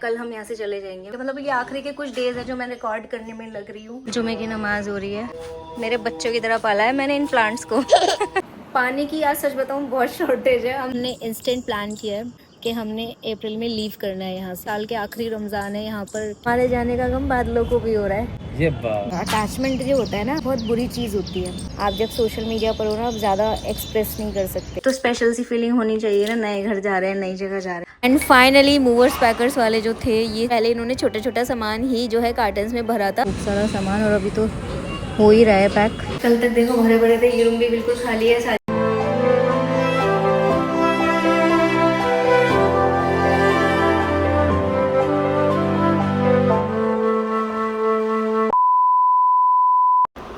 कल हम यहाँ से चले जाएंगे। मतलब ये आखिरी के कुछ डेज है जो मैं रिकॉर्ड करने में लग रही हूँ। जुमे की नमाज हो रही है। मेरे बच्चों की तरह पाला है मैंने इन प्लांट्स को। पानी की यार सच बताऊँ बहुत शॉर्टेज है। हमने इंस्टेंट प्लान किया है कि हमने अप्रैल में लीव करना है यहाँ से। साल के आखिरी रमजान है यहाँ पर। हमारे जाने का गम बादलों को भी हो रहा है। ये अटैचमेंट जो होता है ना बहुत बुरी चीज होती है। आप जब सोशल मीडिया पर हो ना आप ज्यादा एक्सप्रेस नहीं कर सकते, तो स्पेशल सी फीलिंग होनी चाहिए ना। नए घर जा रहे हैं, नई जगह जा रहे हैं। एंड फाइनली मूवर्स पैकर्स वाले जो थे, ये पहले इन्होंने छोटा छोटा सामान ही जो है कार्टन्स में भरा था, खूब सारा सामान, और अभी तो हो ही रहा है पैक। कल तक देखो भरे भरे थे, ये रूम भी बिल्कुल खाली है।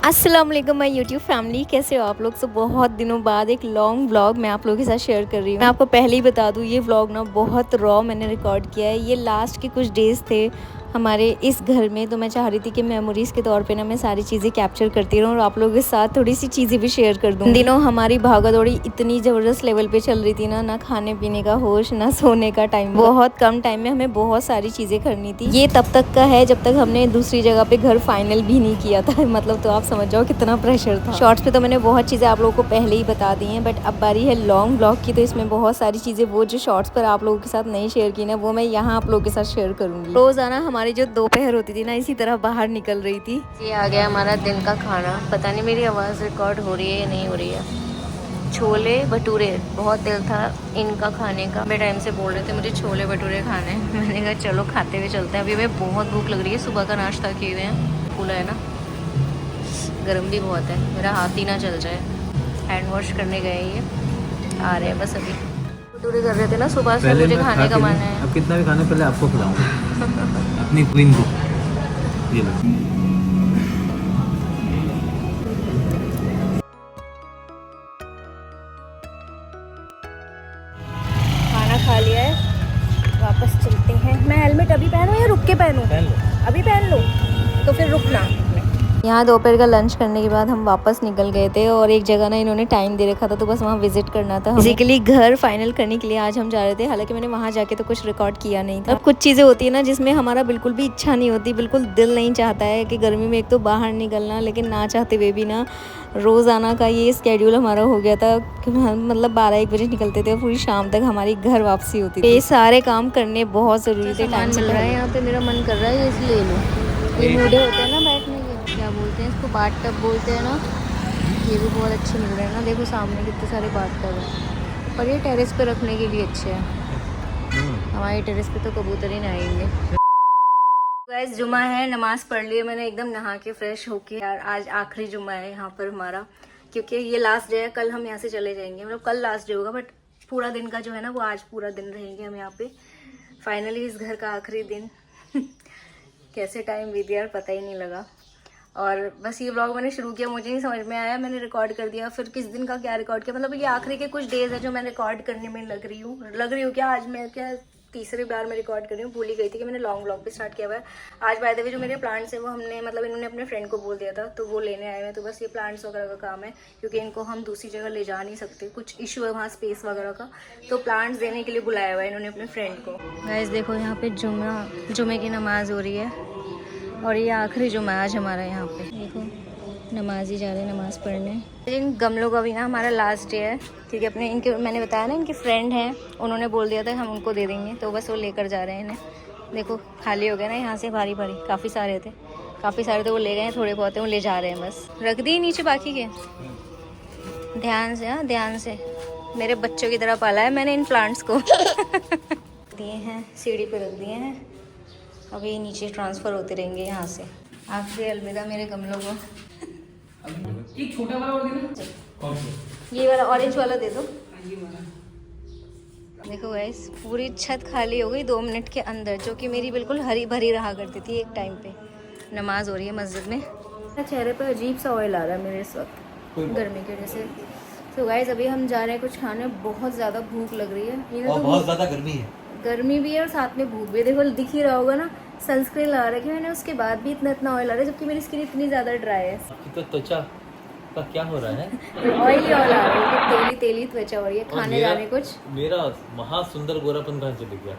अस्सलाम वालेकुम माय यूट्यूब फैमिली, कैसे हो आप लोग। तो बहुत दिनों बाद एक लॉन्ग व्लॉग मैं आप लोगों के साथ शेयर कर रही हूँ। मैं आपको पहले ही बता दूँ ये व्लॉग ना बहुत रॉ मैंने रिकॉर्ड किया है। ये लास्ट के कुछ डेज़ थे हमारे इस घर में, तो मैं चाह रही थी कि मेमोरीज़ के तौर पे ना मैं सारी चीज़ें कैप्चर करती रहूँ और आप लोगों के साथ थोड़ी सी चीज़ें भी शेयर कर दूँ। इन दिनों हमारी भागा दौड़ी इतनी ज़बरदस्त लेवल पे चल रही थी ना खाने पीने का होश, ना सोने का टाइम। बहुत कम टाइम में हमें बहुत सारी चीज़ें करनी थी। ये तब तक का है जब तक हमने दूसरी जगह पे घर फाइनल भी नहीं किया था। मतलब तो आप समझ जाओ कितना प्रेशर था। शॉर्ट्स पे तो मैंने बहुत चीज़ें आप लोगों को पहले ही बता दी हैं, बट अब बारी है लॉन्ग ब्लॉग की, तो इसमें बहुत सारी चीज़ें वो जो शॉर्ट्स पर आप लोगों के साथ नहीं शेयर की ना, वो मैं यहाँ आप लोगों के साथ शेयर करूँगी। रोज़ाना हमारी जो दोपहर होती थी ना इसी तरह बाहर निकल रही थी। ये आ गया हमारा दिन का खाना। पता नहीं मेरी आवाज़ रिकॉर्ड हो रही है या नहीं हो रही है। छोले भटूरे, बहुत दिल था इनका खाने का। मैं टाइम से बोल रहे थे मुझे छोले भटूरे खाने हैं। मैंने कहा चलो खाते हुए चलते हैं। अभी हमें बहुत भूख लग रही है, सुबह का नाश्ता किए हुए हैं। खुला है ना, गर्म भी बहुत है, मेरा हाथ ही ना जल जाए। हैंड वॉश करने गए, ये आ रहे हैं बस। अभी भटूरे कर रहे थे ना सुबह से, मुझे खाने का मन है। अब कितना भी खाना पहले आपको खिलाऊंगा अपनी क्वीन को। ये लो। खाना खा लिया है, वापस चलते हैं। मैं हेलमेट अभी पहनूं या रुक के पहनूं? अभी पहन लो तो फिर रुकना। यहाँ दोपहर का लंच करने के बाद हम वापस निकल गए थे और एक जगह ना इन्होंने टाइम दे रखा था, तो बस वहाँ विजिट करना था। बेसिकली घर फाइनल करने के लिए आज हम जा रहे थे। हालांकि मैंने वहाँ जाके तो कुछ रिकॉर्ड किया नहीं था। अब कुछ चीज़ें होती है ना जिसमें हमारा बिल्कुल भी इच्छा नहीं होती, बिल्कुल दिल नहीं चाहता है कि गर्मी में एक तो बाहर निकलना, लेकिन ना चाहते हुए भी ना रोज़ाना का ये स्केड्यूल हमारा हो गया था कि मतलब 12-1 बजे निकलते थे और पूरी शाम तक हमारी घर वापसी होती थी। ये सारे काम करने बहुत ज़रूरी थे। टाइम मिल रहा है यहाँ पे, मेरा मन कर रहा है ये ले लो। ये मूडे होते हैं ना बैठने के, क्या बोलते हैं इसको, बाट टब बोलते हैं ना। ये भी बहुत अच्छे मिल रहे हैं ना, देखो सामने कितने सारे बाट टब हैं। पर ये टेरेस पे रखने के लिए अच्छे हैं। हमारे टेरेस पे तो कबूतर ही नहीं आएंगे। गाइस जुमा है, नमाज पढ़ ली मैंने एकदम नहा के फ्रेश होके। यार आज आखिरी जुमा है यहाँ पर हमारा, क्योंकि ये लास्ट डे है। कल हम यहाँ से चले जाएंगे, मतलब कल लास्ट डे होगा, बट पूरा दिन का जो है ना वो आज पूरा दिन रहेंगे हम यहाँ पे। फाइनली इस घर का आखिरी दिन। कैसे टाइम बीत गया पता ही नहीं लगा। और बस ये व्लॉग मैंने शुरू किया, मुझे नहीं समझ में आया, मैंने रिकॉर्ड कर दिया। फिर किस दिन का क्या रिकॉर्ड किया, मतलब ये आखिरी के कुछ डेज है जो मैं रिकॉर्ड करने में लग रही हूँ क्या आज मैं क्या तीसरी बार मैं रिकॉर्ड कर रही हूँ। भूल ही गई थी कि मैंने लॉन्ग व्लॉग भी स्टार्ट किया हुआ है। आज बाय द वे जो मेरे प्लांट्स हैं वो हमने मतलब इन्होंने अपने फ्रेंड को बोल दिया था, तो वो लेने आए हैं। तो बस ये प्लांट्स वगैरह का काम है, क्योंकि इनको हम दूसरी जगह ले जा नहीं सकते, कुछ इशू है वहाँ स्पेस वगैरह का। तो प्लांट्स देने के लिए बुलाया हुआ है इन्होंने अपने फ्रेंड को। गाइस देखो यहाँ पे जुमे की नमाज हो रही है और ये आखिरी जुमा आज हमारा यहाँ पे। देखो नमाज ही जा रहे हैं नमाज पढ़ने। इन गमलों का भी ना हमारा लास्ट डे है, क्योंकि अपने इनके मैंने बताया ना इनके फ्रेंड हैं, उन्होंने बोल दिया था हम उनको दे देंगे, तो बस वो लेकर जा रहे हैं इन्हें। देखो खाली हो गया ना यहाँ से, भारी भारी काफ़ी सारे थे वो ले गए हैं, थोड़े बहुत है वो ले जा रहे हैं। बस रख दिए नीचे बाकी के। ध्यान से, हाँ ध्यान से, मेरे बच्चों की तरह पाला है मैंने इन प्लांट्स को। दिए हैं सीढ़ी पर रख दिए हैं, अभी नीचे ट्रांसफ़र होते रहेंगे यहाँ से। आखिरी अलविदा मेरे गमलों को। एक छोटा वाला और देना, ये वाला ऑरेंज वाला दे दो। देखो गाइस पूरी छत खाली हो गई 2 मिनट के अंदर, जो कि मेरी बिल्कुल हरी भरी रहा करती थी एक टाइम पे। नमाज हो रही है मस्जिद में। चेहरे पे अजीब सा ऑयल आ रहा है मेरे इस वक्त गर्मी की वजह से। तो गाइस अभी हम जा रहे हैं कुछ खाने, बहुत ज़्यादा भूख लग रही है। ये तो बहुत ज़्यादा गर्मी भी है और साथ में भूख भी। देखो दिख ही रहा होगा ना, सनस्क्रीन लगा रखी है मैंने, उसके बाद भी इतना ऑयल आ रहा है, जबकि मेरी स्किन इतनी ज़्यादा ड्राई है। तो त्वचा आपका क्या हो रहा है? ऑयली ऑयल आ रही है, तेली तेली त्वचा हो रही है, और खाने जाने कुछ। मेरा महासुंदर गोरापन कहाँ चले गया?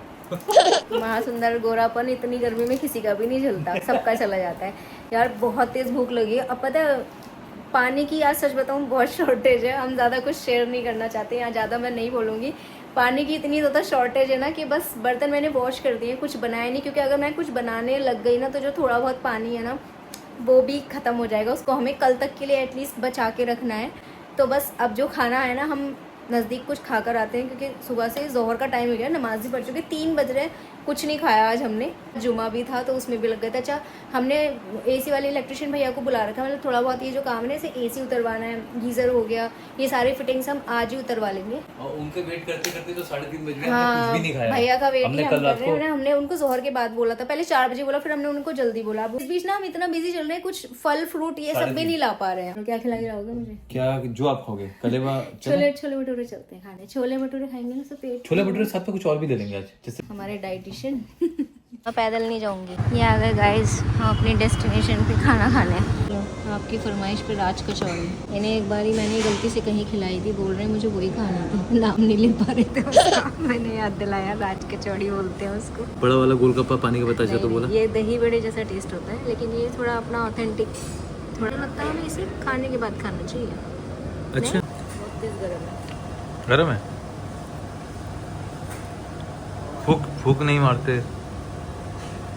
महासुंदर गोरापन इतनी गर्मी में किसी का भी नहीं चलता, सबका चला जाता है। यार बहुत तेज भूख लगी है। अब पता है पानी की, यार सच बताऊँ बहुत शॉर्टेज है। हम ज़्यादा कुछ शेयर नहीं करना चाहते यहाँ, ज़्यादा मैं नहीं बोलूँगी। पानी की इतनी ज़्यादा शॉर्टेज है ना कि बस बर्तन मैंने वॉश कर दिए, कुछ बनाया नहीं, क्योंकि अगर मैं कुछ बनाने लग गई ना तो जो थोड़ा बहुत पानी है ना वो भी ख़त्म हो जाएगा। उसको हमें कल तक के लिए एटलीस्ट बचा के रखना है। तो बस अब जो खाना है ना, हम नज़दीक कुछ खा कर आते हैं, क्योंकि सुबह से ज़ोहर का टाइम हो गया, नमाज भी पढ़ चुके, 3 बज रहे। कुछ नहीं खाया आज हमने, जुमा भी था तो उसमें भी लग गया था। अच्छा हमने एसी वाले इलेक्ट्रिशियन भैया को बुला रखा है, मतलब थोड़ा बहुत ये जो काम है ना, जैसे एसी उतरवाना है, गीज़र हो गया, ये सारे फिटिंग्स हम आज ही उतरवा लेंगे। और उनके वेट करते करते तो 3:30 बज गए, हाँ, हमने कुछ भी नहीं खाया। भैया का वेट हमने ही कल हम कर रात रहे हैं। को हमने उनको जोहर के बाद बोला था, पहले 4 बजे बोला, फिर हमने उनको जल्दी बोला। अब इस बीच ना हम इतना बिजी चल रहे हैं, कुछ फल फ्रूट ये सब भी नहीं ला पा रहे हैं। क्या खिला के लाओगे मुझे? क्या जो आप खाओगे? कलेवा छोले भटूरे चलते हैं खाने, छोले भटूरे खाएंगे ना, सब पेट। छोले भटूरे साथ में कुछ और भी दे देंगे आज, जैसे हमारे डाइटिशियन। मैं पैदल नहीं जाऊंगी। ये आ गए गाइस, हम अपनी डेस्टिनेशन पे खाना खाने। आपकी फरमाइश पे राज कचौड़ी, इन्हें एक बारी मैंने गलती से कहीं खिलाई थी, बोल रहे हैं मुझे वही खाना थी, नाम नहीं ले पा रहे थे उसका। मैंने याद दिलाया, राज कचौड़ी बोलते हैं उसको। बड़ा वाला गोलगप्पा पानी का बताया तो बोला ये दही बड़े जैसा टेस्ट होता है, लेकिन ये थोड़ा अपना ऑथेंटिक, थोड़ा लगता है हमें इसे खाने के बाद खाना चाहिए। अच्छा बहुत तेज गर्म है। गरम है? फूक नहीं मारते?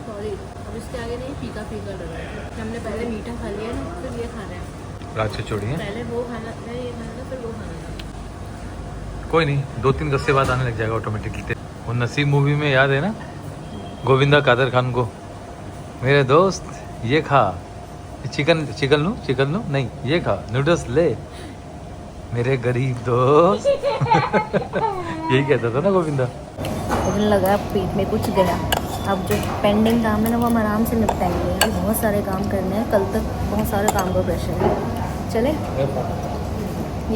सॉरी, अब इसके आगे नहीं, फीका फीका लग रहा है। हमने पहले मीठा खा लिया ना, फिर ये खाना है। राज कचौड़ी है? पहले वो खाना, नहीं ये खाना था, फिर वो खाना था। कोई नहीं, 2-3 गस्से बाद आने लग जाएगा ऑटोमेटिकली। वो नसीब मूवी में याद है ना, गोविंदा कादर खान को, मेरे दोस्त ये खा, चिकन लूँ नहीं, ये खा नूडल्स ले मेरे गरीब दोस्त। यही कहता था ना गोविंदा। मुझे लगा पेट में कुछ गया। अब जो पेंडिंग काम है ना वो हम आराम से निपटाएंगे। यार बहुत सारे काम करने हैं, कल तक बहुत सारे काम का प्रेशर है। चले,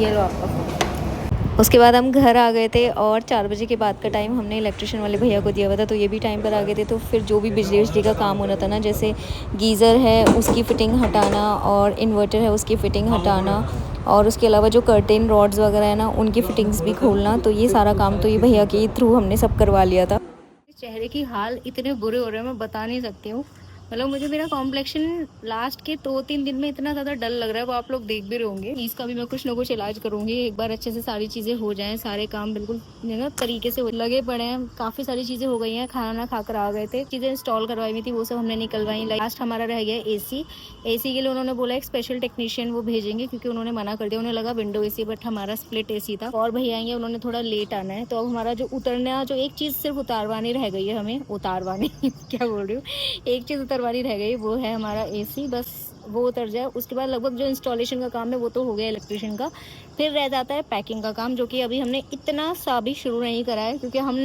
ये लो आपका फोन। उसके बाद हम घर आ गए थे और 4 बजे के बाद का टाइम हमने इलेक्ट्रिशियन वाले भैया को दिया हुआ था, तो ये भी टाइम पर आ गए थे। तो फिर जो भी बिजली का काम होना था ना, जैसे गीज़र है उसकी फ़िटिंग हटाना और इन्वर्टर है उसकी फ़िटिंग हटाना, और उसके अलावा जो कर्टेन रॉड्स वगैरह है ना उनकी फ़िटिंग्स भी खोलना, तो ये सारा काम तो ये भैया के थ्रू हमने सब करवा लिया था। चेहरे की हाल इतने बुरे हो रहे हैं, मैं बता नहीं सकती हूँ। मतलब मुझे मेरा कॉम्प्लेक्शन लास्ट के 2-3 दिन में इतना ज़्यादा डल लग रहा है, वो आप लोग देख भी रहे होंगे। इसका भी मैं कुछ ना कुछ इलाज करूँगी, एक बार अच्छे से सारी चीज़ें हो जाएं, सारे काम बिल्कुल ना तरीके से लगे पड़े हैं। काफ़ी सारी चीज़ें हो गई हैं, खाना खाकर आ गए थे, चीज़ें इंस्टॉल करवाई हुई थी वो सब हमने निकलवाई। लास्ट हमारा रह गया एसी के लिए उन्होंने बोला एक स्पेशल टेक्नीशियन वो भेजेंगे, क्योंकि उन्होंने मना कर दिया, उन्हें लगा विंडो एसी, बट हमारा स्प्लिट एसी था। और भैया आएंगे, उन्होंने थोड़ा लेट आना है, तो अब हमारा जो उतरना, जो एक चीज़ सिर्फ उतारवानी रह गई है, हमें उतारवानी क्या बोल रही हूँ, एक चीज़ उतारवानी रह गई, वो है हमारा एसी। बस वो उतर जाए, उसके बाद लगभग जो इंस्टॉलेशन का काम है वो तो हो गया इलेक्ट्रिशियन का। फिर रह जाता है पैकिंग का काम, जो कि अभी हमने इतना सा भी शुरू नहीं करा है, क्योंकि हम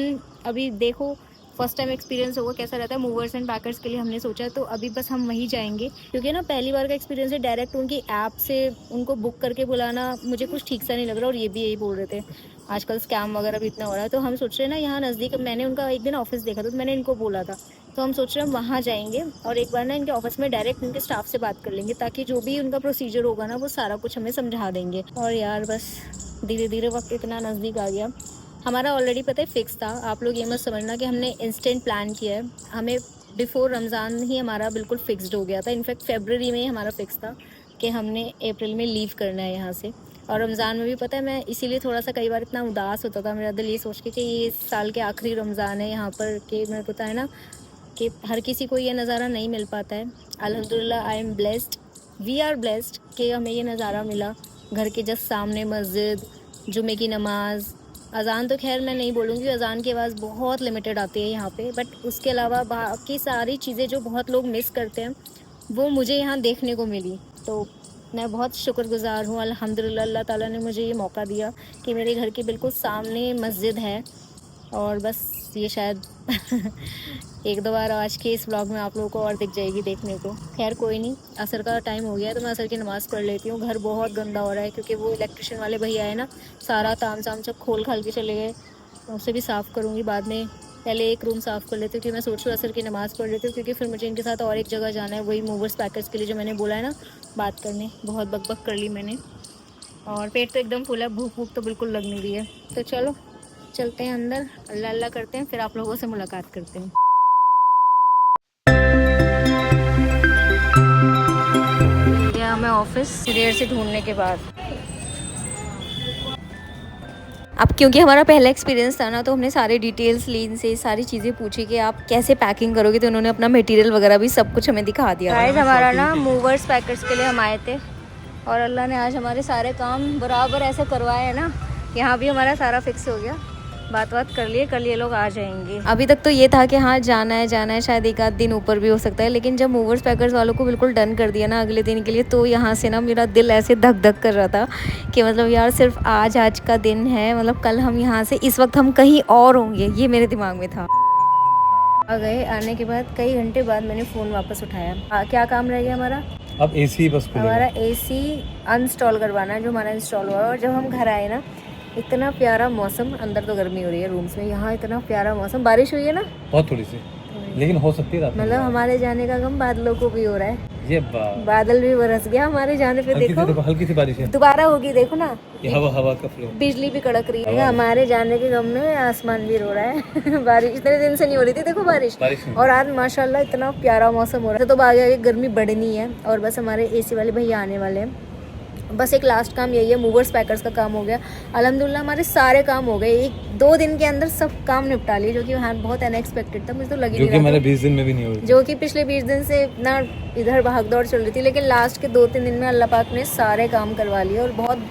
अभी देखो फर्स्ट टाइम एक्सपीरियंस होगा कैसा रहता है मूवर्स एंड पैकर्स के लिए हमने सोचा है, तो अभी बस हम वहीं जाएंगे, क्योंकि ना पहली बार का एक्सपीरियंस है। डायरेक्ट उनकी ऐप से उनको बुक करके बुलाना मुझे कुछ ठीक सा नहीं लग रहा, और ये भी यही बोल रहे थे आजकल स्कैम वगैरह भी इतना हो रहा है। तो हम सोच रहे हैं ना, यहाँ नज़दीक मैंने उनका एक दिन ऑफिस देखा था, तो मैंने इनको बोला था, तो हम सोच रहे हैं वहाँ जाएंगे और एक बार ना इनके ऑफिस में डायरेक्ट उनके स्टाफ से बात कर लेंगे, ताकि जो भी उनका प्रोसीजर होगा ना वो सारा कुछ हमें समझा देंगे। और यार बस धीरे धीरे वक्त इतना नज़दीक आ गया। हमारा ऑलरेडी पता है फिक्स था, आप लोग ये मत समझना कि हमने इंस्टेंट प्लान किया है। हमें बिफोर रमज़ान ही हमारा बिल्कुल फिक्स्ड हो गया था। इनफैक्ट फरवरी में ही हमारा फिक्स था कि हमने अप्रैल में लीव करना है यहाँ से। और रमज़ान में भी पता है, मैं इसीलिए थोड़ा सा कई बार इतना उदास होता था मेरा दिल, ये सोच के कि ये साल के आखिरी रमज़ान है यहाँ पर, कि मेरे को पता है ना कि हर किसी को ये नज़ारा नहीं मिल पाता है। अल्हम्दुलिल्लाह I am blessed, we are blessed कि हमें ये नज़ारा मिला। घर के जस्ट सामने मस्जिद, जुमे की नमाज़, अज़ान तो खैर मैं नहीं बोलूँगी, अज़ान की आवाज़ बहुत लिमिटेड आती है यहाँ पे, बट उसके अलावा बाकी सारी चीज़ें जो बहुत लोग मिस करते हैं वो मुझे यहाँ देखने को मिली। तो मैं बहुत शुक्रगुज़ार हूँ अल्हम्दुलिल्लाह, अल्लाह ताला ने मुझे ये मौका दिया कि मेरे घर के बिल्कुल सामने मस्जिद है। और बस ये शायद एक दो बार आज के इस व्लॉग में आप लोगों को और दिख जाएगी देखने को। खैर कोई नहीं, असर का टाइम हो गया है तो मैं असर की नमाज़ पढ़ लेती हूँ। घर बहुत गंदा हो रहा है, क्योंकि वो इलेक्ट्रिशियन वाले भैया है ना, सारा ताम झाम सब खोल खाल के चले गए। उसे भी साफ़ करूँगी बाद में, पहले एक रूम साफ़ कर लेती हूँ कि मैं सोच रही हूँ असर की नमाज़ पढ़ लेती हूँ, क्योंकि फिर मुझे इनके साथ और एक जगह जाना है, वही मूवर्स पैकेज के लिए जो मैंने बोला है ना बात करने। बहुत बकबक कर ली मैंने। और पेट तो एकदम फुल है, भूख भूख तो बिल्कुल लग नहीं रही है। तो चलो चलते हैं अंदर, अल्लाह अल्लाह करते हैं, फिर आप लोगों से मुलाकात करते हैं। मिल गया हमें ऑफिस देर से ढूंढने के बाद। अब क्योंकि हमारा पहला एक्सपीरियंस था ना, तो हमने सारे डिटेल्स ली इनसे, सारी चीज़ें पूछी कि आप कैसे पैकिंग करोगे, तो उन्होंने अपना मटेरियल वगैरह भी सब कुछ हमें दिखा दिया। गाइस हमारा ना मूवर्स पैकर्स के लिए हम आए थे, और अल्लाह ने आज हमारे सारे काम बराबर ऐसे करवाए हैं ना, यहाँ भी हमारा सारा फिक्स हो गया। बात कर लिए, कल ये लोग आ जाएंगे। अभी तक तो ये था कि हाँ जाना है, शायद एक आध दिन ऊपर भी हो सकता है, लेकिन जब मूवर्स पैकर्स वालों को बिल्कुल डन कर दिया ना अगले दिन के लिए, तो यहाँ से ना मेरा दिल ऐसे धक धक कर रहा था कि मतलब यार सिर्फ आज का दिन है, मतलब कल हम यहाँ से, इस वक्त हम कहीं और होंगे, ये मेरे दिमाग में था। आ गए, आने के बाद कई घंटे बाद मैंने फ़ोन वापस उठाया। क्या काम रह गया हमारा? अब एसी बस हमारा एसी अनस्टॉल करवाना है, जो हमारा इंस्टॉल हुआ है। और जब हम घर आए ना, इतना प्यारा मौसम, अंदर तो गर्मी हो रही है रूम्स में, यहाँ इतना प्यारा मौसम, बारिश हुई है ना बहुत थोड़ी सी, लेकिन हो सकती है। मतलब हमारे जाने का गम बादलों को भी हो रहा है, ये बादल भी बरस गया हमारे जाने पे। देखो हल्की सी बारिश है, दोबारा होगी, देखो ना, हवा का फ्लो, बिजली भी कड़क रही है। हमारे जाने के गम में आसमान भी रो रहा है। बारिश इतने दिन से नहीं हो रही थी, देखो बारिश। और आज माशाल्लाह इतना प्यारा मौसम हो रहा है। तो आगे गर्मी बढ़नी है, और बस हमारे एसी वाले भैया आने वाले हैं। बस एक लास्ट काम यही है, मूवर्स पैकर्स का काम हो गया अल्हम्दुलिल्लाह। हमारे सारे काम हो गए, 1-2 दिन के अंदर सब काम निपटा लिए, जो कि हाँ बहुत अनएक्सपेक्टेड था, मुझे तो लगी नहीं रहा, हमारे 20 दिन में भी नहीं हुई, जो कि पिछले 20 दिन से ना इधर भाग दौड़ चल रही थी। लेकिन लास्ट के 2-3 दिन में अल्लाह पाक ने सारे काम करवा लिए, और बहुत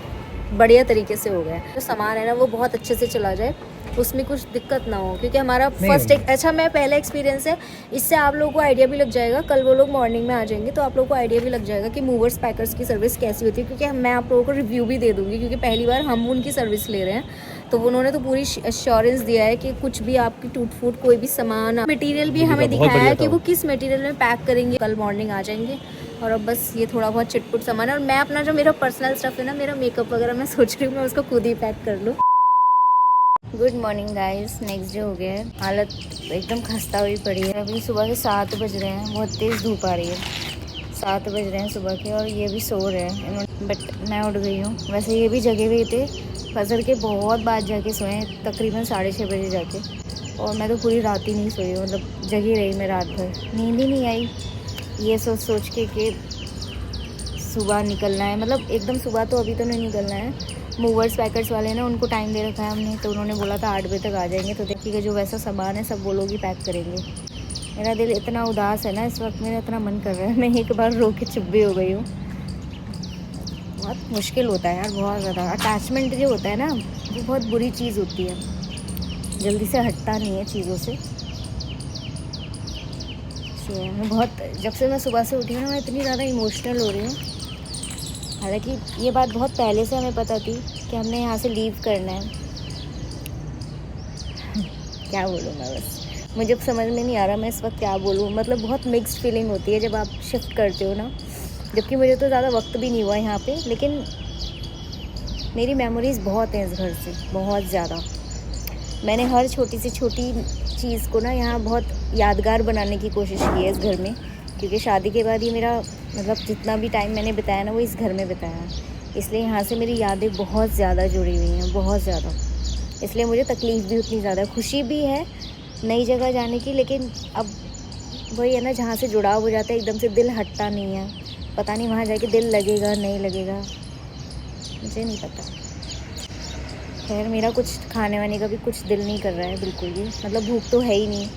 बढ़िया तरीके से हो गया। जो सामान है ना वो बहुत अच्छे से चला जाए, उसमें कुछ दिक्कत ना हो, क्योंकि हमारा फर्स्ट अच्छा मैं पहला एक्सपीरियंस है। इससे आप लोगों को आइडिया भी लग जाएगा, कल वो लोग मॉर्निंग में आ जाएंगे तो आप लोगों को आइडिया भी लग जाएगा कि मूवर्स पैकर्स की सर्विस कैसी होती है। क्योंकि मैं आप लोगों को रिव्यू भी दे दूँगी, क्योंकि पहली बार हम उनकी सर्विस ले रहे हैं, तो उन्होंने तो पूरी एश्योरेंस दिया है कि कुछ भी आपकी टूट फूट कोई भी सामान, मटेरियल भी हमें दिखाया है कि वो किस मटेरियल में पैक करेंगे। कल मॉर्निंग आ जाएंगे, और अब बस ये थोड़ा बहुत चिटपुट सामान है। और मैं अपना जो मेरा पर्सनल स्टफ है ना, मेरा मेकअप वगैरह, मैं सोच रही हूँ मैं उसको खुद ही पैक कर लूँ। Good morning guys, next day हो गया है। हालत एकदम खस्ता हुई पड़ी है। अभी सुबह के 7 बज रहे हैं, बहुत तेज़ धूप आ रही है। 7 बज रहे हैं सुबह के, और ये भी सो रहे हैं, बट मैं उठ गई हूँ। वैसे ये भी जगे हुए थे, फजर के बहुत बाद जाके सोए, तकरीबन 6:30 बजे जाके। और मैं तो पूरी रात ही नहीं सोई, मतलब जगी रही मैं रात भर, नींद ही नहीं आई। ये सोच के कि सुबह निकलना है, मतलब एकदम सुबह तो अभी तो नहीं निकलना है। मूवर्स पैकर्स वाले ने उनको टाइम दे रखा है हमने, तो उन्होंने बोला था 8 बजे तक आ जाएंगे। तो देखिएगा जो वैसा सामान है सब वो लोग ही पैक करेंगे। मेरा दिल इतना उदास है ना इस वक्त, मेरा इतना मन कर रहा है, मैं एक बार रो के चुप भी हो गई हूँ। बहुत मुश्किल होता है यार, बहुत ज़्यादा। अटैचमेंट जो होता है ना, वो बहुत बुरी चीज़ होती है, जल्दी से हटता नहीं है चीज़ों से। मैं बहुत, जब से मैं सुबह से उठी हूँ ना, मैं इतनी ज़्यादा इमोशनल हो रही हूँ। हालांकि ये बात बहुत पहले से हमें पता थी कि हमने यहाँ से लीव करना है। क्या बोलूँ मैं, बस मुझे समझ में नहीं आ रहा मैं इस वक्त क्या बोलूँ। मतलब बहुत मिक्स्ड फीलिंग होती है जब आप शिफ्ट करते हो ना, जबकि मुझे तो ज़्यादा वक्त भी नहीं हुआ यहाँ पे, लेकिन मेरी मेमोरीज़ बहुत हैं इस घर से, बहुत ज़्यादा। मैंने हर छोटी से छोटी चीज़ को ना यहाँ बहुत यादगार बनाने की कोशिश की है इस घर में, क्योंकि शादी के बाद ये मेरा मतलब जितना भी टाइम मैंने बिताया ना वो इस घर में बिताया, इसलिए यहाँ से मेरी यादें बहुत ज़्यादा जुड़ी हुई हैं, बहुत ज़्यादा। इसलिए मुझे तकलीफ़ भी उतनी ज़्यादा, खुशी भी है नई जगह जाने की, लेकिन अब वही है ना, जहाँ से जुड़ाव हो जाता है एकदम से दिल हटता नहीं है। पता नहीं वहाँ जाके दिल लगेगा नहीं लगेगा, मुझे नहीं पता। खैर मेरा कुछ खाने वाने का भी कुछ दिल नहीं कर रहा है बिल्कुल भी, मतलब भूख तो है ही नहीं।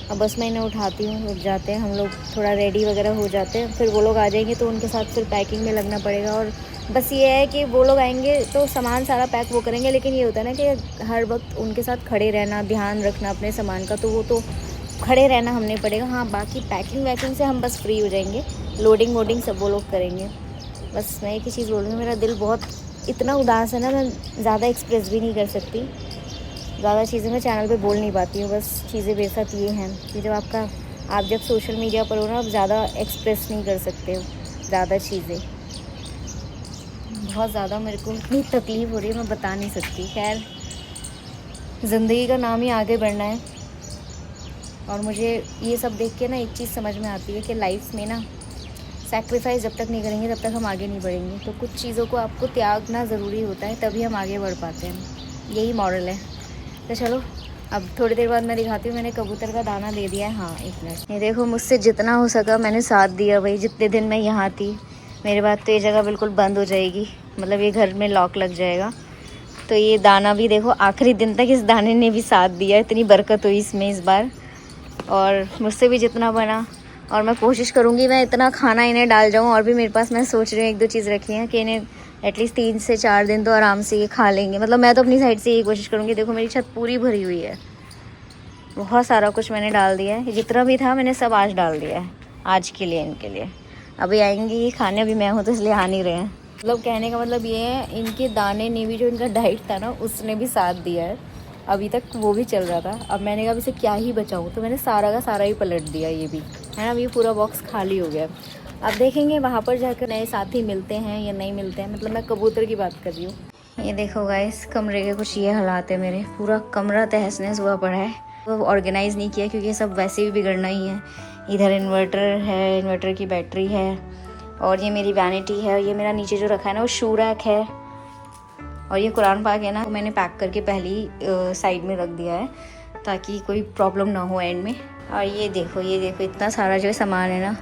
अब बस मैं इन्हें उठाती हूँ, रुक जाते हैं हम लोग, थोड़ा रेडी वगैरह हो जाते हैं, फिर वो लोग आ जाएंगे तो उनके साथ फिर पैकिंग में लगना पड़ेगा। और बस ये है कि वो लोग आएंगे तो सामान सारा पैक वो करेंगे, लेकिन ये होता है ना कि हर वक्त उनके साथ खड़े रहना, ध्यान रखना अपने सामान का, तो वो तो खड़े रहना हमने पड़ेगा। हाँ बाकी पैकिंग वैकिंग से हम बस फ्री हो जाएंगे, लोडिंग वोडिंग सब वो लोग करेंगे। बस मैं एक ही चीज़ बोलूँगी, मेरा दिल बहुत इतना उदास है ना, मैं ज़्यादा एक्सप्रेस भी नहीं कर सकती, ज़्यादा चीज़ें मैं चैनल पे बोल नहीं पाती हूँ। बस चीज़ें बेसाथ ये हैं कि जब आप जब सोशल मीडिया पर हो ना, आप ज़्यादा एक्सप्रेस नहीं कर सकते हो ज़्यादा चीज़ें। बहुत ज़्यादा मेरे को इतनी तकलीफ़ हो रही है, मैं बता नहीं सकती। खैर ज़िंदगी का नाम ही आगे बढ़ना है, और मुझे ये सब देख के ना एक चीज़ समझ में आती है कि लाइफ में ना सैक्रिफाइस जब तक नहीं करेंगे तब तक हम आगे नहीं बढ़ेंगे। तो कुछ चीज़ों को आपको त्यागना ज़रूरी होता है, तभी हम आगे बढ़ पाते हैं। यही मॉरल है। तो चलो अब थोड़ी देर बाद मैं दिखाती हूँ। मैंने कबूतर का दाना दे दिया है। हाँ, 1 मिनट। ये देखो, मुझसे जितना हो सका मैंने साथ दिया भाई। जितने दिन मैं यहाँ थी, मेरे बाद तो ये जगह बिल्कुल बंद हो जाएगी, मतलब ये घर में लॉक लग जाएगा। तो ये दाना भी देखो, आखिरी दिन तक इस दाने ने भी साथ दिया। इतनी बरकत हुई इसमें इस बार, और मुझसे भी जितना बना। और मैं कोशिश करूँगी मैं इतना खाना इन्हें डाल जाऊँ। और भी मेरे पास, मैं सोच रही हूँ 1-2 चीज़ रखी हैं कि इन्हें एटलीस्ट 3 से 4 दिन तो आराम से ये खा लेंगे। मतलब मैं तो अपनी साइड से यही कोशिश करूँगी। देखो मेरी छत पूरी भरी हुई है, बहुत सारा कुछ मैंने डाल दिया है। जितना भी था मैंने सब आज डाल दिया है, आज के लिए इनके लिए। अभी आएंगे ये खाने, अभी मैं हूँ तो इसलिए आ नहीं रहे हैं। मतलब कहने का मतलब ये है, इनके दाने ने भी, जो इनका डाइट था ना, उसने भी साथ दिया है। अभी तक वो भी चल रहा था। अब मैंने कहा इसे क्या ही बचाऊँ, तो मैंने सारा का सारा ही पलट दिया। ये भी है ना, अभी ये पूरा बॉक्स खाली हो गया। अब देखेंगे वहाँ पर जाकर नए साथी मिलते हैं या नहीं मिलते हैं। मतलब मैं कबूतर की बात कर रही हूँ। ये देखो गाइस, कमरे के कुछ ये हालात है मेरे। पूरा कमरा तहस नहस हुआ पड़ा है। वो ऑर्गेनाइज़ नहीं किया क्योंकि सब वैसे भी बिगड़ना ही है। इधर इन्वर्टर है, इन्वर्टर की बैटरी है, और ये मेरी वैनिटी है। ये मेरा नीचे जो रखा है ना, वो शू रैक है। और ये कुरान पाक है ना, वो मैंने पैक करके पहली साइड में रख दिया है ताकि कोई प्रॉब्लम ना हो एंड में। और ये देखो इतना सारा जो सामान है ना,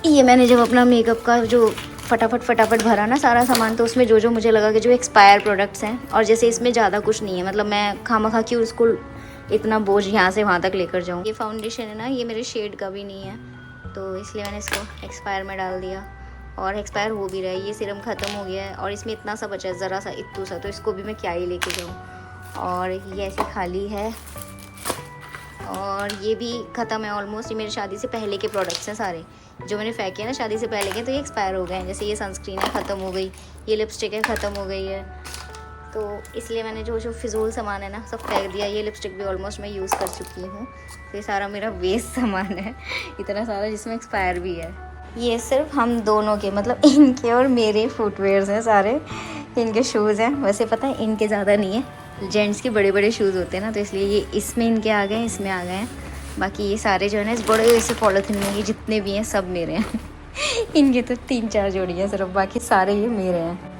ये मैंने जब अपना मेकअप का जो फटाफट भरा ना सारा सामान, तो उसमें जो मुझे लगा कि जो एक्सपायर प्रोडक्ट्स हैं, और जैसे इसमें ज़्यादा कुछ नहीं है, मतलब मैं खामखा क्यों उसको इतना बोझ यहाँ से वहाँ तक लेकर जाऊँ। ये फाउंडेशन है ना, ये मेरे शेड का भी नहीं है, तो इसलिए मैंने इसको एक्सपायर में डाल दिया। और एक्सपायर हो भी रहा है। ये सीरम ख़त्म हो गया है, और इसमें इतना सा बचा है, ज़रा सा इतू सा, तो इसको भी मैं क्या ही लेके जाऊँ। और ये ऐसे खाली है, और ये भी ख़त्म है ऑलमोस्ट। ये मेरी शादी से पहले के प्रोडक्ट्स हैं सारे, जो मैंने फेंके हैं ना शादी से पहले के, तो ये एक्सपायर हो गए हैं। जैसे ये सनस्क्रीन है, ख़त्म हो गई। ये लिपस्टिक है, ख़त्म हो गई है। तो इसलिए मैंने जो फिजूल सामान है ना, सब फेंक दिया। ये लिपस्टिक भी ऑलमोस्ट मैं यूज़ कर चुकी हूँ। तो ये सारा मेरा वेस्ट सामान है, इतना सारा, जिसमें एक्सपायर भी है। ये सिर्फ हम दोनों के, मतलब इनके और मेरे फुटवेयर्स हैं सारे। इनके शूज़ हैं, वैसे पता है इनके ज़्यादा नहीं है, जेंट्स के बड़े बड़े शूज़ होते हैं ना, तो इसलिए ये इसमें इनके आ गए, इसमें आ गए हैं। बाकी ये सारे जो है ना, इस बड़े ऐसे पॉलीथिन में, ये जितने भी हैं सब मेरे हैं। इनके तो 3-4 जोड़ी हैं सिर्फ, बाकी सारे ये मेरे हैं।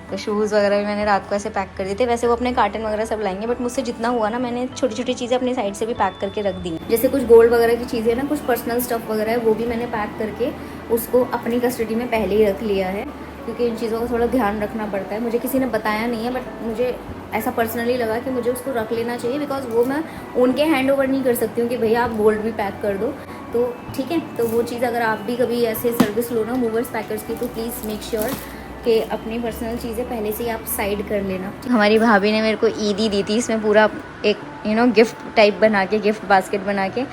तो शूज़ वगैरह भी मैंने रात को ऐसे पैक कर दिए थे। वैसे वो अपने कार्टन वगैरह सब लाएंगे, बट मुझसे जितना हुआ ना, मैंने छोटी छोटी चीज़ें अपनी साइड से भी पैक करके रख दी। जैसे कुछ गोल्ड वगैरह की चीज़ें ना, कुछ पर्सनल स्टफ़ वगैरह है, वो भी मैंने पैक करके उसको अपनी कस्टडी में पहले ही रख लिया है, क्योंकि इन चीज़ों का थोड़ा ध्यान रखना पड़ता है। मुझे किसी ने बताया नहीं है, बट मुझे ऐसा पर्सनली लगा कि मुझे उसको रख लेना चाहिए, बिकॉज वो मैं उनके हैंड ओवर नहीं कर सकती हूँ कि भैया आप गोल्ड भी पैक कर दो। तो ठीक है, तो वो चीज़ अगर आप भी कभी ऐसे सर्विस लो ना मूवर्स पैकर्स की, तो प्लीज़ मेक श्योर कि अपनी पर्सनल चीज़ें पहले से ही आप साइड कर लेना। हमारी भाभी ने मेरे को ईदी दी थी, इसमें पूरा एक गिफ्ट टाइप बना के, गिफ्ट बास्केट बना के,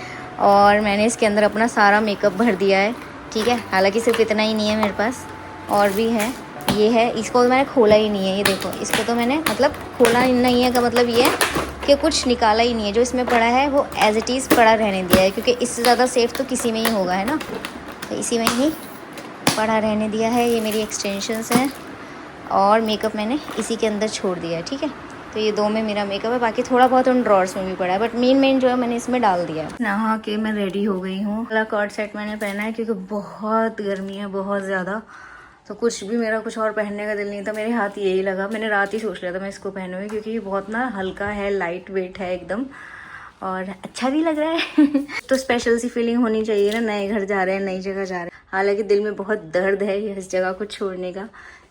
और मैंने इसके अंदर अपना सारा मेकअप भर दिया है। ठीक है, हालांकि सिर्फ इतना ही नहीं है मेरे पास, और भी है। ये है, इसको तो मैंने खोला ही नहीं है। ये देखो, इसको तो मैंने, मतलब खोला नहीं है का मतलब ये है कि कुछ निकाला ही नहीं है। जो इसमें पड़ा है वो एज इट इज़ पड़ा रहने दिया है, क्योंकि इससे ज़्यादा सेफ़ तो किसी में ही होगा, है ना। तो इसी में ही पड़ा रहने दिया है। ये मेरी एक्सटेंशंस हैं, और मेकअप मैंने इसी के अंदर छोड़ दिया है। ठीक है, तो ये 2 में मेरा मेकअप है, बाकी थोड़ा बहुत उन ड्रॉर्स में भी पड़ा है, बट मेन जो है मैंने इसमें डाल दिया है। नहा के मैं रेडी हो गई हूँ। वाला कॉर्ड सेट मैंने पहना है क्योंकि बहुत गर्मी है, बहुत ज़्यादा। तो कुछ भी, मेरा कुछ और पहनने का दिल नहीं था, मेरे हाथ यही लगा। मैंने रात ही सोच लिया था मैं इसको पहनूँगी, क्योंकि ये बहुत ना हल्का है, लाइट वेट है एकदम, और अच्छा भी लग रहा है। तो स्पेशल सी फीलिंग होनी चाहिए ना, नए घर जा रहे हैं, नई जगह जा रहे हैं। हालांकि दिल में बहुत दर्द है इस जगह को छोड़ने का,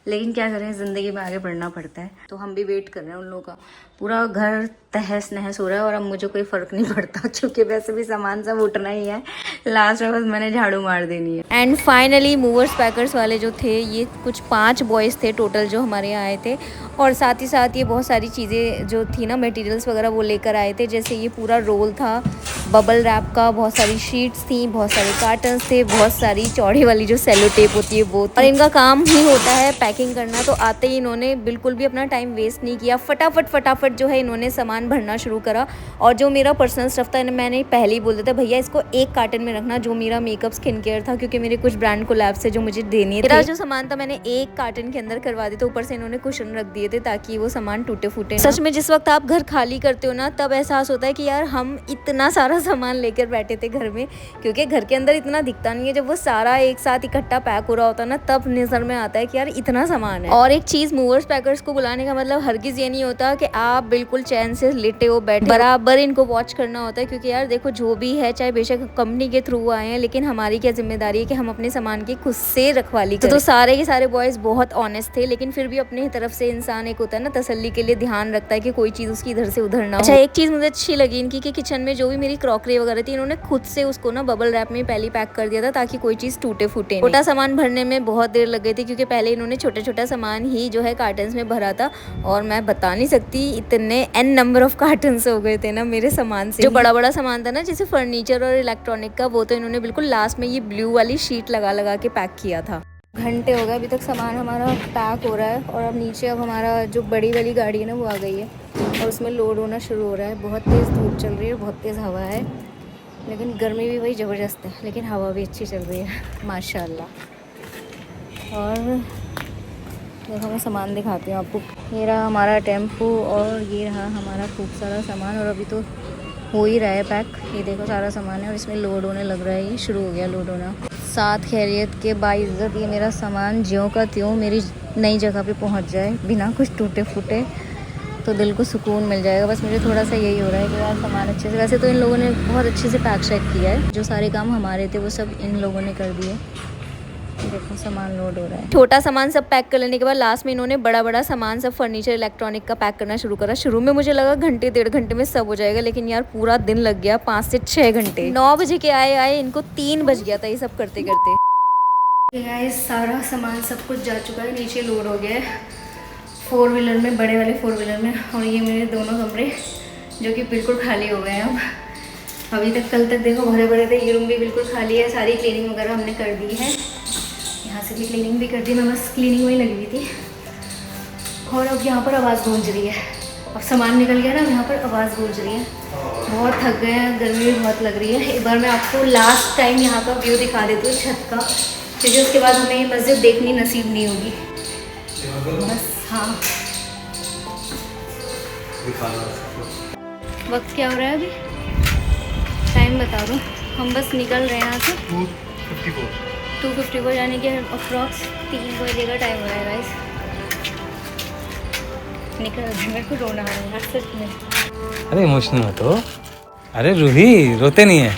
लेकिन क्या करें, ज़िंदगी में आगे बढ़ना पड़ता है। तो हम भी वेट कर रहे हैं उन लोगों का। पूरा घर तहस नहस हो रहा है, और अब मुझे कोई फ़र्क नहीं पड़ता, क्योंकि वैसे भी सामान सब उठना ही है। लास्ट में बस मैंने झाड़ू मार देनी है। एंड फाइनली मूवर्स पैकर्स वाले जो थे, ये कुछ 5 बॉयज़ थे टोटल जो हमारे यहाँ आए थे, और साथ ही साथ ये बहुत सारी चीज़ें जो थी ना, मटेरियल्स वगैरह, वो लेकर आए थे। जैसे ये पूरा रोल था बबल रैप का, बहुत सारी शीट्स थी, बहुत सारे कार्टन्स थे, बहुत सारी चौड़ी वाली जो सेलो टेप होती है वो थी। और इनका काम ही होता है पैकिंग करना। तो आते ही इन्होंने बिल्कुल भी अपना टाइम वेस्ट नहीं किया, फटाफट जो है इन्होंने सामान भरना शुरू करा। और जो मेरा पर्सनल स्टफ था, मैंने पहले ही बोल दिया था, भैया इसको एक कार्टन में रखना, जो मेरा मेकअप स्किन केयर था, क्योंकि मेरे कुछ ब्रांड कोलैब से जो मुझे देने थे। मेरा जो सामान था मैंने एक कार्टन के अंदर करवा दिया था, ऊपर से इन्होंने कुशन रख दिए थे ताकि वो सामान टूटे फूटे। सच में जिस वक्त आप घर खाली करते हो ना, तब एहसास होता है कि यार हम इतना सारा सारा सामान लेकर बैठे थे घर में, क्योंकि घर के अंदर इतना दिखता नहीं है। जब वो सारा एक साथ इकट्ठा पैक हो रहा होता है ना, तब नजर में आता है कि यार इतना सामान है। और एक चीज, मूवर्स पैकर्स को बुलाने का मतलब हरगिज ये नहीं होता कि आप बिल्कुल चैन से लेटे हो बैठे, बराबर इनको वॉच करना होता है। क्योंकि यार देखो, जो भी है, चाहे बेशक कंपनी के थ्रू आए हैं, लेकिन हमारी क्या जिम्मेदारी है कि हम अपने सामान की खुद से रखवाली करें। तो सारे के सारे बॉयज बहुत ऑनेस्ट थे, लेकिन फिर भी अपनी तरफ से इंसान एक होता है ना, तसल्ली के लिए ध्यान रखता है कि कोई चीज उसकी इधर से उधर ना हो। अच्छा, एक चीज मुझे अच्छी लगी इनकी कि किचन में जो भी मेरी क्रॉकरी वगैरह थी, इन्होंने खुद से उसको ना बबल रैप में पहले पैक कर दिया था, ताकि कोई चीज टूटे फूटे नहीं। छोटा सामान भरने में बहुत देर लग गई थी, क्योंकि पहले इन्होंने छोटा छोटा सामान ही जो है कार्टन्स में भरा था, और मैं बता नहीं सकती इतने n नंबर ऑफ कार्टन्स हो गए थे ना मेरे सामान से। जो बड़ा बड़ा सामान था ना, जैसे फर्नीचर और इलेक्ट्रॉनिक का, वो तो इन्होंने बिल्कुल लास्ट में ये ब्लू वाली शीट लगा लगा के पैक किया था। घंटे हो गए अभी तक सामान हमारा पैक हो रहा है, और अब नीचे अब हमारा जो बड़ी वाली गाड़ी है ना, वो आ गई है, और उसमें लोड होना शुरू हो रहा है। बहुत तेज़ धूप चल रही है, बहुत तेज़ हवा है, लेकिन गर्मी भी वही ज़बरदस्त है, लेकिन हवा भी अच्छी चल रही है माशाल्लाह। और देखो, मैं सामान दिखाती हूँ आपको। ये रहा हमारा टेम्पो, और ये रहा हमारा खूब सारा सामान, और अभी तो हो ही रहा है पैक। ये देखो सारा सामान है, और इसमें लोड होने लग रहा है, ये शुरू हो गया लोड होना। साथ खैरियत के बाइज्जत ये मेरा सामान ज्यों का त्यों मेरी नई जगह पे पहुंच जाए, बिना कुछ टूटे फूटे, तो दिल को सुकून मिल जाएगा। बस मुझे थोड़ा सा यही हो रहा है कि यार सामान अच्छे से, वैसे तो इन लोगों ने बहुत अच्छे से पैक शैक किया है, जो सारे काम हमारे थे वो सब इन लोगों ने कर दिए। देखो सामान लोड हो रहा है। छोटा सामान सब पैक कर लेने के बाद लास्ट में इन्होंने बड़ा बड़ा सामान सब फर्नीचर इलेक्ट्रॉनिक का पैक करना शुरू करा। शुरू में मुझे लगा घंटे 1.5 घंटे में सब हो जाएगा, लेकिन यार पूरा दिन लग गया, 5 से 6 घंटे। 9 बजे के आए इनको 3 बज गया था ये सब करते करते। सारा सामान सब कुछ जा चुका है, नीचे लोड हो गया है 4 व्हीलर में, बड़े वाले 4 व्हीलर में, और ये मेरे दोनों कमरे जो कि बिल्कुल खाली हो गए हैं अब। अभी तक कल तक देखो भरे भरे थे, ये रूम भी बिल्कुल खाली है, सारी क्लीनिंग वगैरह हमने कर दी है, यहाँ से भी क्लीनिंग भी कर दी, मैं बस क्लीनिंग में ही लगी हुई थी। और अब यहाँ पर आवाज़ गूंज रही है, अब सामान निकल गया ना, यहाँ पर आवाज़ गूंज रही है। बहुत थक गए हैं, गर्मी भी बहुत लग रही है। एक बार मैं आपको लास्ट टाइम यहाँ का व्यू दिखा देती हूँ छत का, क्योंकि उसके बाद हमें ये मस्जिद देखनी नसीब नहीं होगी। बस हाँ, वक्त क्या हो रहा है अभी, टाइम बता दो। हम बस निकल रहे हैं यहाँ से 2:54 यानी कि अप्रॉक्स 3 बजे का टाइम हो रहा है गाइस। निकल रहे, मेरे को रोना आ रहा है सच में। अरे इमोशनल मत हो, अरे रूही रोते नहीं है।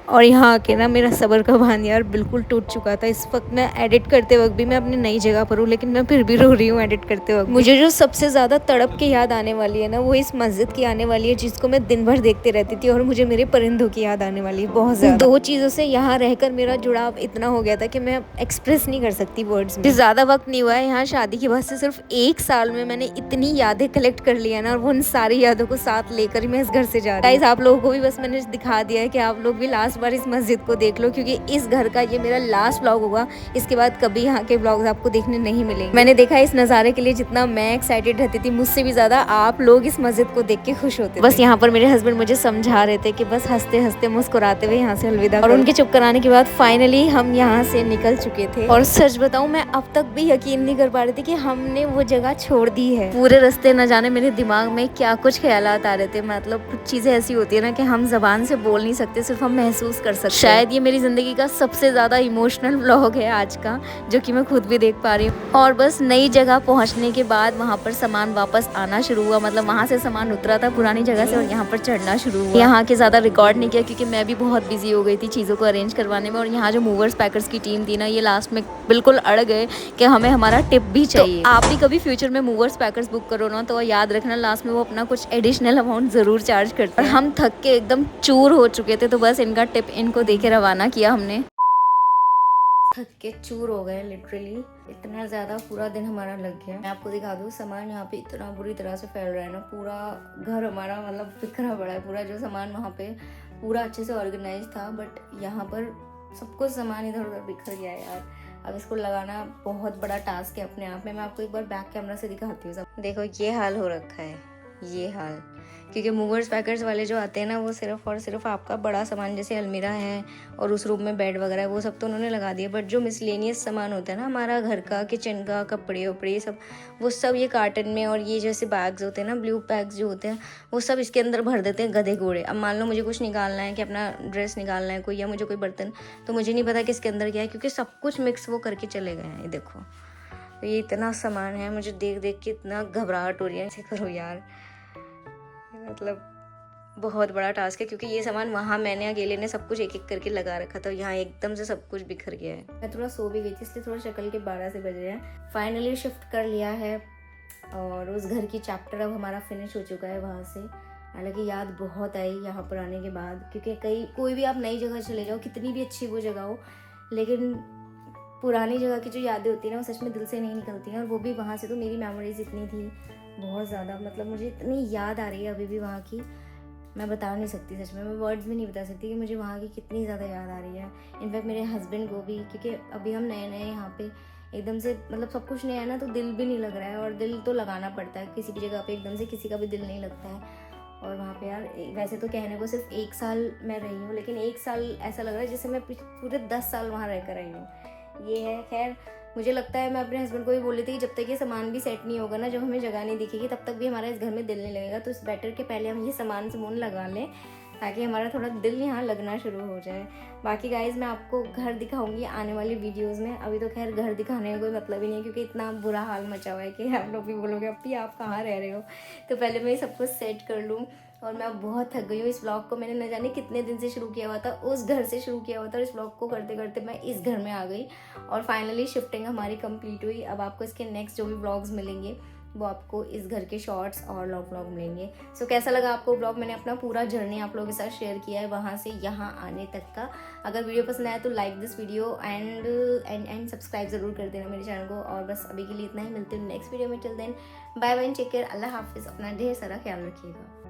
और यहाँ आके ना मेरा सब्र का बांध यार बिल्कुल टूट चुका था। इस वक्त मैं एडिट करते वक्त भी मैं अपनी नई जगह पर हूँ, लेकिन मैं फिर भी रो रही हूँ एडिट करते वक्त। मुझे जो सबसे ज़्यादा तड़प के याद आने वाली है ना, वो इस मस्जिद की आने वाली है, जिसको मैं दिन भर देखते रहती थी, और मुझे मेरे परिंदों की याद आने वाली है बहुत ज़्यादा। 2 चीज़ों से यहाँ रहकर मेरा जुड़ाव इतना हो गया था कि मैं एक्सप्रेस नहीं कर सकती वर्ड्स में। ज़्यादा वक्त नहीं हुआ है यहाँ शादी के बाद से, सिर्फ 1 साल में मैंने इतनी यादें कलेक्ट कर ली है ना, और वो उन सारी यादों को साथ लेकर ही मैं इस घर से जा रही हूँ। आप लोगों को भी बस मैंने दिखा दिया है कि आप लोग भी लास्ट बार इस मस्जिद को देख लो, क्योंकि इस घर का ये मेरा लास्ट व्लॉग होगा। इसके बाद कभी यहाँ के व्लॉग्स आपको देखने नहीं मिलेंगे। मैंने देखा इस नज़ारे के लिए जितना मैं एक्साइटेड रहती थी, मुझसे भी ज़्यादा आप लोग इस मस्जिद को देख के खुश होते थे। बस यहाँ पर मेरे हस्बैंड मुझे समझा रहे थे कि बस हंसते हंसते मुस्कुराते हुए यहाँ से अलविदा, और उनके चुप कराने के बाद फाइनली हम यहाँ से निकल चुके थे। और सच बताऊँ, मैं अब तक भी यकीन नहीं कर पा रही थी कि हमने वो जगह छोड़ दी है। पूरे रास्ते न जाने मेरे दिमाग में क्या कुछ ख्यालात आ रहे थे। मतलब कुछ चीज़ें ऐसी होती है ना कि हम जबान से बोल नहीं सकते, सिर्फ हम महसूस कर सकते। शायद ये मेरी ज़िंदगी का सबसे ज़्यादा इमोशनल व्लॉग है आज का, जो कि मैं खुद भी देख पा रही हूँ। और बस नई जगह पहुँचने के बाद वहाँ पर सामान वापस आना शुरू हुआ। मतलब वहाँ से सामान उतरा था पुरानी जगह से, और यहाँ पर चढ़ना शुरू हुआ। यहाँ के ज़्यादा रिकॉर्ड नहीं किया, क्योंकि मैं भी बहुत बिजी हो गई थी चीज़ों को अरेंज करवाने में। और यहाँ जो मूवर्स पैकर्स की टीम थी ना, ये लास्ट में बिल्कुल अड़ गए कि हमें हमारा टिप भी चाहिए। तो आप भी कभी फ्यूचर में मूवर्स पैकर्स बुक करो ना, तो याद रखना लास्ट में वो अपना कुछ एडिशनल अमाउंट ज़रूर चार्ज करते हैं। और हम थक के एकदम चूर हो चुके थे, तो बस इनका टिप इनको दे के रवाना किया हमने। थक के चूर हो गए लिटरली, इतना ज़्यादा पूरा दिन हमारा लग गया। मैं आपको दिखा दूँ, सामान यहाँ पे इतना बुरी तरह से फैल रहा है ना, पूरा घर हमारा मतलब बिखरा पड़ा है। पूरा जो सामान वहाँ पे पूरा अच्छे से ऑर्गेनाइज था, बट यहाँ पर सब कुछ सामान इधर उधर बिखर गया है यार। अब इसको लगाना बहुत बड़ा टास्क है अपने आप में। मैं आपको एक बार बैक कैमरा से दिखाती हूँ। सब देखो ये हाल हो रखा है, ये हाल। क्योंकि मूवर्स पैकर्स वाले जो आते हैं ना, वो सिर्फ और सिर्फ आपका बड़ा सामान जैसे अलमीरा है और उस रूम में बेड वगैरह वो सब तो उन्होंने लगा दिया, बट जो मिसलेनियस सामान होता है ना हमारा घर का, किचन का, कपड़े वपड़े सब, वो सब ये कार्टन में, और ये जैसे बैग्स होते हैं ना, ब्लू बैग्स जो होते हैं, वो सब इसके अंदर भर देते हैं गधे घोड़े। अब मान लो मुझे कुछ निकालना है कि अपना ड्रेस निकालना है कोई, या मुझे कोई बर्तन, तो मुझे नहीं पता कि इसके अंदर क्या है, क्योंकि सब कुछ मिक्स वो करके चले गए हैं। ये देखो, तो ये इतना सामान है, मुझे देख देख के इतना घबराहट हो रही है। ऐसे करो यार, मतलब बहुत बड़ा टास्क है, क्योंकि ये सामान वहाँ मैंने अकेले ने सब कुछ एक एक करके लगा रखा था, यहाँ एकदम से सब कुछ बिखर गया है। मैं थोड़ा सो भी गई थी, इसलिए थोड़ा शक्ल के 12 से बज रहे हैं। फाइनली शिफ्ट कर लिया है और उस घर की चैप्टर अब हमारा फिनिश हो चुका है वहाँ से। हालांकि याद बहुत आई यहाँ पर आने के बाद, क्योंकि कोई भी आप नई जगह चले जाओ, कितनी भी अच्छी वो जगह हो, लेकिन पुरानी जगह की जो यादें होती हैं ना, वो सच में दिल से नहीं निकलती हैं। और वो भी वहाँ से तो मेरी मेमोरीज इतनी थी, बहुत ज़्यादा, मतलब मुझे इतनी याद आ रही है अभी भी वहाँ की, मैं बता नहीं सकती, सच में मैं वर्ड्स में नहीं बता सकती कि मुझे वहाँ की कितनी ज़्यादा याद आ रही है। इनफैक्ट मेरे हस्बैंड को भी, क्योंकि अभी हम नए नए यहाँ पे एकदम से, मतलब सब कुछ नया है ना, तो दिल भी नहीं लग रहा है, और दिल तो लगाना पड़ता है किसी भी जगह पे, एकदम से किसी का भी दिल नहीं लगता है। और वहाँ पे यार वैसे तो कहने को सिर्फ 1 साल मैं रही हूँ, लेकिन 1 साल ऐसा लग रहा है जैसे मैं पूरे 10 साल वहाँ रह कर आई हूँ। ये है। खैर मुझे लगता है, मैं अपने हस्बैंड को भी बोल रही थी कि जब तक ये सामान भी सेट नहीं होगा ना, जब हमें जगह नहीं दिखेगी, तब तक भी हमारा इस घर में दिल नहीं लगेगा। तो इस बेटर के पहले हम ये सामान लगा लें, ताकि हमारा थोड़ा दिल यहाँ लगना शुरू हो जाए। बाकी गाइज मैं आपको घर दिखाऊंगी आने वाली वीडियोस में। अभी तो खैर घर दिखाने का कोई मतलब ही नहीं है, क्योंकि इतना बुरा हाल मचा हुआ है कि आप लोग भी बोलोगे अभी आप कहाँ रह रहे हो। तो पहले मैं सब कुछ सेट कर लूँ। और मैं अब बहुत थक गई हूँ। इस व्लॉग को मैंने न जाने कितने दिन से शुरू किया हुआ था, उस घर से शुरू किया हुआ था, और इस व्लॉग को करते करते मैं इस घर में आ गई, और फाइनली शिफ्टिंग हमारी कंप्लीट हुई। अब आपको इसके नेक्स्ट जो भी व्लॉग्स मिलेंगे वो आपको इस घर के शॉर्ट्स और लॉग व्लॉग मिलेंगे। सो कैसा लगा आपको व्लॉग? मैंने अपना पूरा जर्नी आप लोगों के साथ शेयर किया है वहाँ से यहाँ आने तक का। अगर वीडियो पसंद आया तो like this video and subscribe ज़रूर कर देना मेरे चैनल को। और बस अभी के लिए इतना ही, मिलते हैं नेक्स्ट वीडियो में। Till then bye bye, take care, Allah हाफिज़, अपना ढेर सारा ख्याल रखिएगा।